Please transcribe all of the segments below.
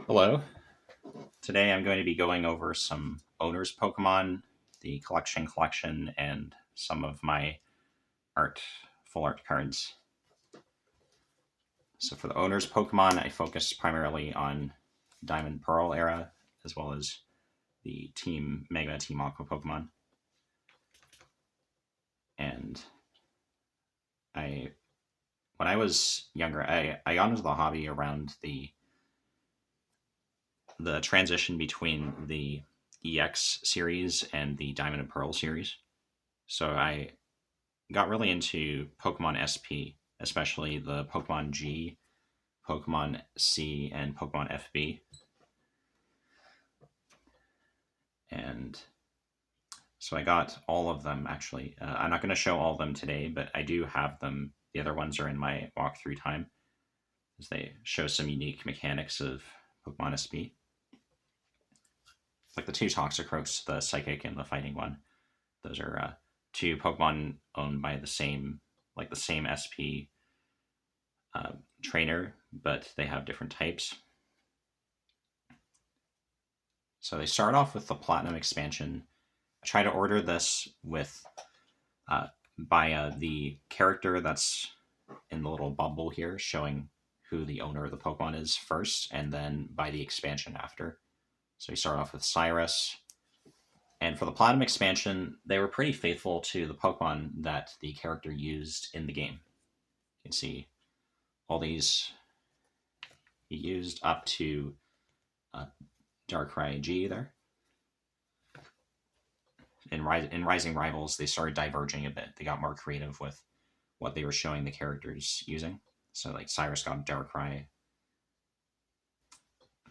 Hello. Today I'm going to be going over some owner's Pokemon, the collection, and some of my art, full art cards. So for the owner's Pokemon, I focus primarily on Diamond Pearl era, as well as the Team Mega, Team Aqua Pokemon. And I, when I was younger, I got into the hobby around the transition between the EX series and the Diamond and Pearl series. So I got really into Pokemon SP, especially the Pokemon G, Pokemon C, and Pokemon FB. And so I got all of them actually. I'm not going to show all of them today, but I do have them. The other ones are in my walkthrough time, as they show some unique mechanics of Pokemon SP. Like the two Toxicroaks, the Psychic and the Fighting one. Those are two Pokemon owned by the same SP uh, trainer, but they have different types. So they start off with the Platinum expansion. I try to order this with uh, by the character that's in the little bubble here, showing who the owner of the Pokemon is first, and then by the expansion after. So you start off with Cyrus, and for the Platinum expansion, they were pretty faithful to the Pokemon that the character used in the game. You can see all these he used up to uh, Darkrai G there. In Rising Rivals, they started diverging a bit. They got more creative with what they were showing the characters using. So like Cyrus got Darkrai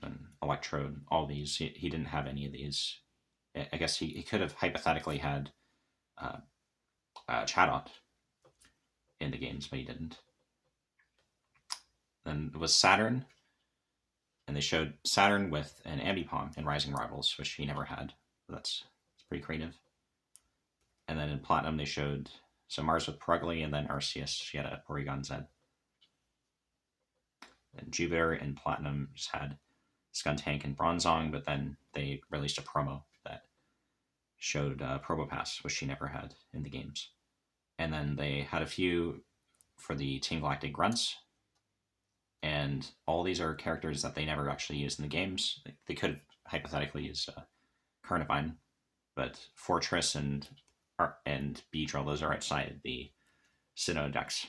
and Electrode, all these. He didn't have any of these. I guess he could have hypothetically had uh, Chatot in the games, but he didn't. Then it was Saturn, and they showed Saturn with an Ambipom in Rising Rivals, which he never had. That's pretty creative. And then in Platinum, they showed Mars with Purugly, and then Arceus, she had a Porygon Z. And Jupiter in Platinum just had Skuntank and Bronzong, but then they released a promo that showed Probopass, which she never had in the games. And then they had a few for the Team Galactic Grunts, and all these are characters that they never actually used in the games. They could hypothetically use Carnivine, but Fortress and Beedrill, those are outside the Sinnoh decks.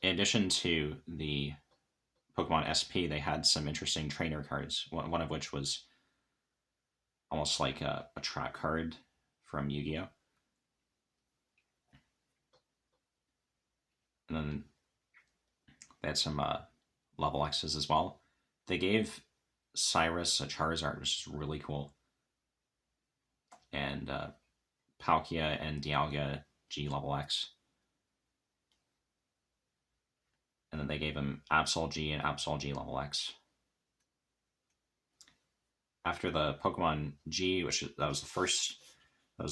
In addition to the Pokemon SP, they had some interesting trainer cards, one of which was almost like a trap card from Yu-Gi-Oh! And then they had some level X's as well. They gave Cyrus a Charizard, which is really cool. And Palkia and Dialga G level X. And then they gave him Absol G and Absol G level X. After the Pokemon G, that was the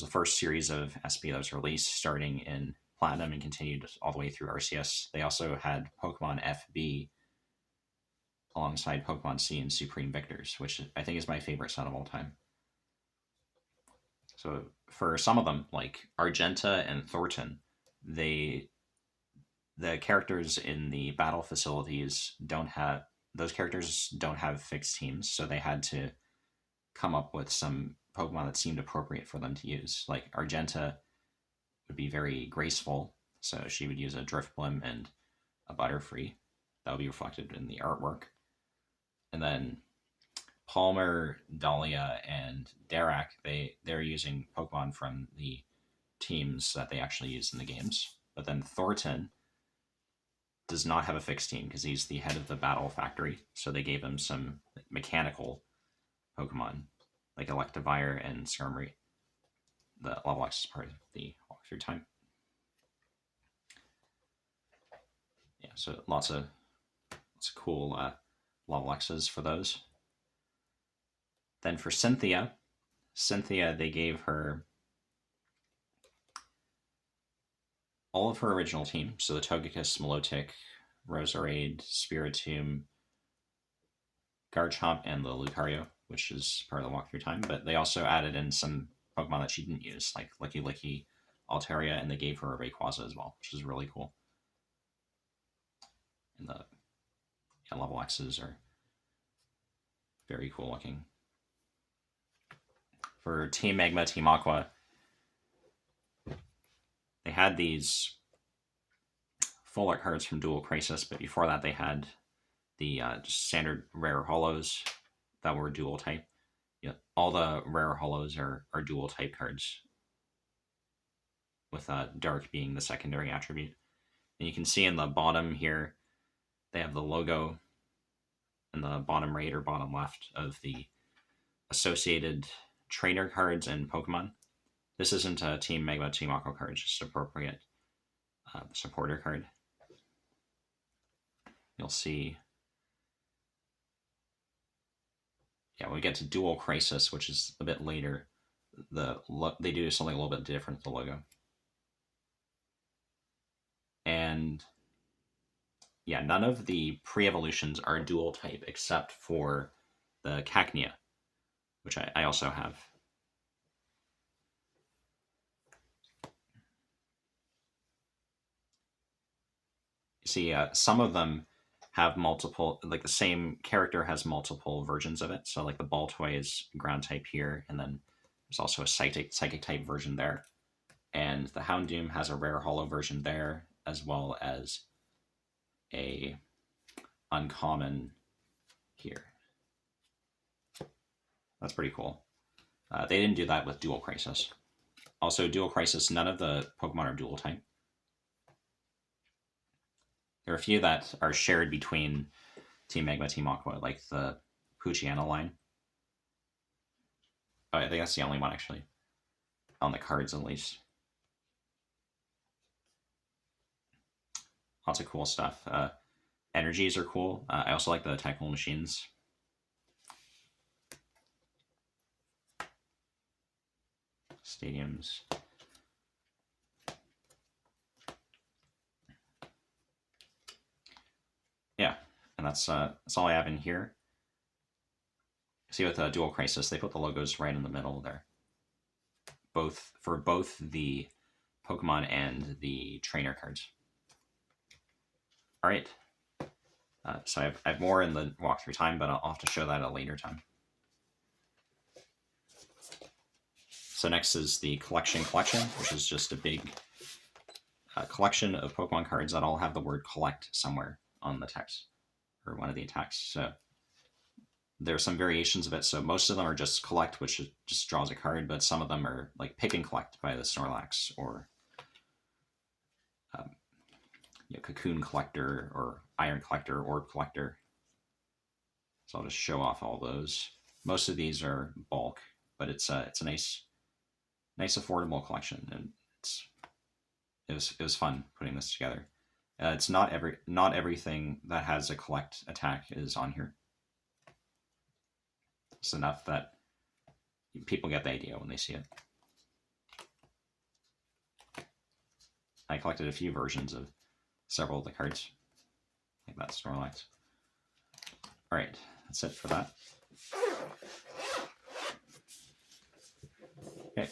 first series of SP that was released, starting in Platinum and continued all the way through RCS. They also had Pokemon FB alongside Pokemon C and Supreme Victors, which I think is my favorite set of all time. So for some of them, like Argenta and Thornton, the characters in the battle facilities those characters don't have fixed teams, so they had to come up with some Pokemon that seemed appropriate for them to use. Like Argenta would be very graceful, so she would use a Drifblim and a Butterfree. That would be reflected in the artwork. And then Palmer, Dahlia, and Darak, they're using Pokemon from the teams that they actually use in the games. But then Thornton does not have a fixed team because he's the head of the battle factory, so they gave him some mechanical Pokemon like Electivire and Skarmory. The level X is part of the walkthrough time. Yeah, so lots of cool level X's for those. Then for Cynthia, they gave her all of her original team. So the Togekiss, Milotic, Roserade, Spiritomb, Garchomp and the Lucario, which is part of the walkthrough time. But they also added in some Pokemon that she didn't use, like Licky Licky, Altaria, and they gave her a Rayquaza as well, which is really cool. And the level X's are very cool looking. For Team Magma, Team Aqua, they had these full art cards from Dual Crisis, but before that they had the just standard rare holos that were dual type. Yeah, all the rare holos are dual type cards, with dark being the secondary attribute. And you can see in the bottom here, they have the logo in the bottom right or bottom left of the associated trainer cards and Pokemon. This isn't a Team Magma, Team Aqua card, just appropriate supporter card. You'll see, yeah, when we get to Dual Crisis, which is a bit later, they do something a little bit different with the logo. And yeah, none of the pre-evolutions are dual type except for the Cacnea, which I also have. You see, some of them have multiple, like the same character has multiple versions of it. So like the Baltoy is ground type here, and then there's also a psychic type version there. And the Houndoom has a rare holo version there, as well as a uncommon here. That's pretty cool. They didn't do that with Dual Crisis. Also, Dual Crisis, none of the Pokemon are dual type. There are a few that are shared between Team Magma, Team Aqua, like the Poochyena line. Oh, I think that's the only one, actually. On the cards, at least. Lots of cool stuff. Energies are cool. I also like the technical machines. Stadiums. Yeah, and that's all I have in here. See, with Dual Crisis, they put the logos right in the middle there. For both the Pokemon and the trainer cards. All right. So I have more in the walkthrough time, but I'll have to show that at a later time. So next is the collection, which is just a big collection of Pokemon cards that all have the word collect somewhere on the text, or one of the attacks. So there are some variations of it. So most of them are just collect, which just draws a card, but some of them are like pick and collect by the Snorlax, or Cocoon Collector, or Iron Collector, Orb Collector. So I'll just show off all those. Most of these are bulk, but it's a nice affordable collection, and it was fun putting this together. It's not everything that has a collect attack is on here. It's enough that people get the idea when they see it. I collected a few versions of several of the cards, like that Snorlax. All right, that's it for that. Okay,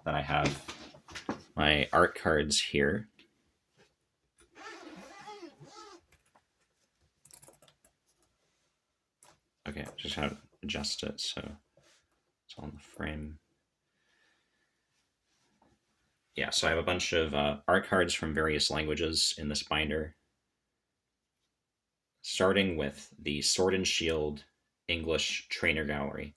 then I have my art cards here. Okay, just have to adjust it so it's on the frame. Yeah, so I have a bunch of art cards from various languages in this binder, starting with the Sword and Shield English Trainer Gallery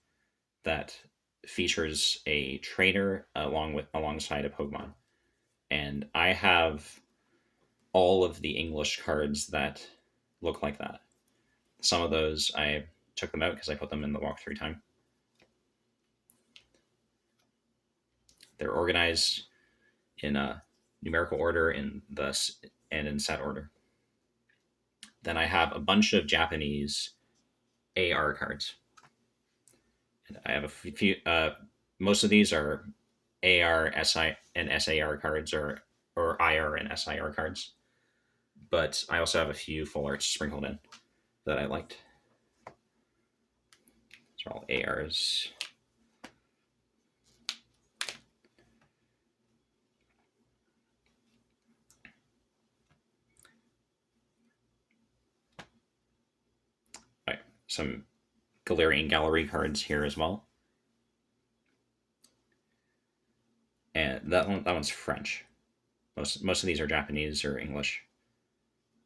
that features a trainer alongside a Pokemon. And I have all of the English cards that look like that. Some of those I took them out because I put them in the walkthrough time. They're organized in a numerical order and in set order. Then I have a bunch of Japanese AR cards. And I have a few. Most of these are AR, SI, and SAR cards, or IR and SIR cards. But I also have a few full arts sprinkled in that I liked. These are all ARs. All right, some Galarian Gallery cards here as well. And that one's French. Most of these are Japanese or English.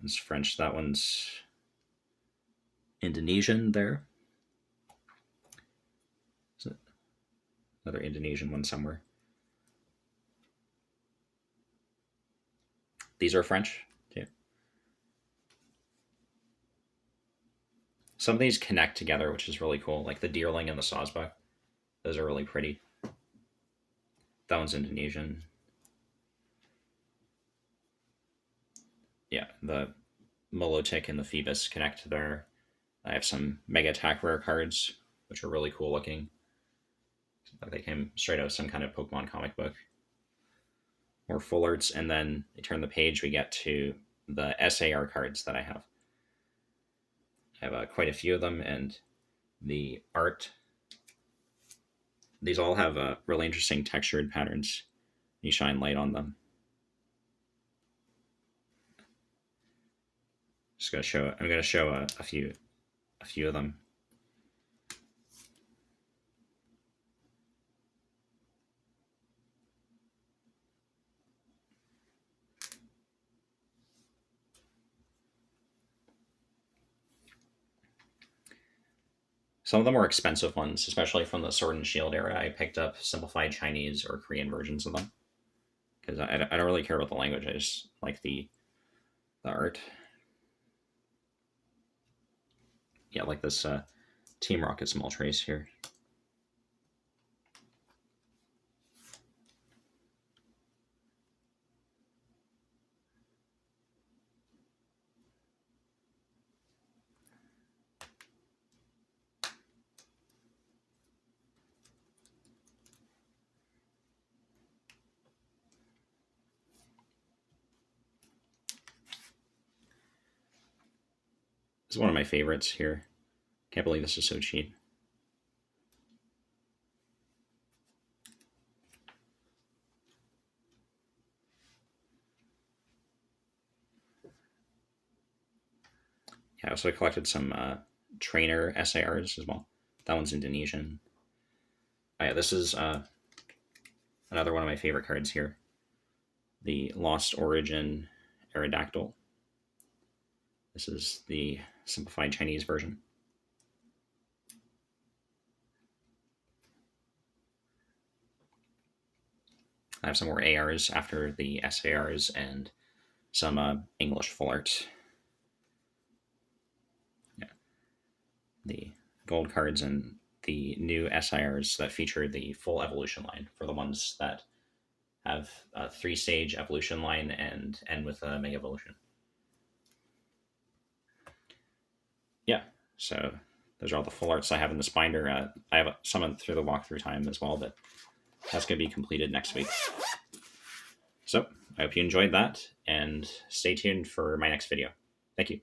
It's French. That one's Indonesian there. Another Indonesian one somewhere. These are French too. Some of these connect together, which is really cool. Like the Deerling and the Sawsbuck. Those are really pretty. That one's Indonesian. Yeah, the Milotic and the Phoebus connect there. I have some Mega Attack rare cards, which are really cool looking. Like they came straight out of some kind of Pokemon comic book. More full arts, and then you turn the page, we get to the SAR cards that I have. I have quite a few of them, and the art. These all have really interesting textured patterns. You shine light on them. Just gonna show. I'm gonna show a few of them. Some of the more expensive ones, especially from the Sword and Shield era, I picked up simplified Chinese or Korean versions of them because I don't really care about the language. I just like the art. Yeah, like this Team Rocket Small Trace here. This is one of my favorites here. Can't believe this is so cheap. Yeah, I also collected some trainer SARs as well. That one's Indonesian. Oh, yeah, this is another one of my favorite cards here. The Lost Origin Aerodactyl. This is the simplified Chinese version. I have some more ARs after the SARs and some English full art. Yeah. The gold cards and the new SIRs that feature the full evolution line for the ones that have a 3-stage evolution line and end with a Mega Evolution. Yeah, so those are all the full arts I have in this binder. I have some through the walkthrough time as well, but that's going to be completed next week. So I hope you enjoyed that, and stay tuned for my next video. Thank you.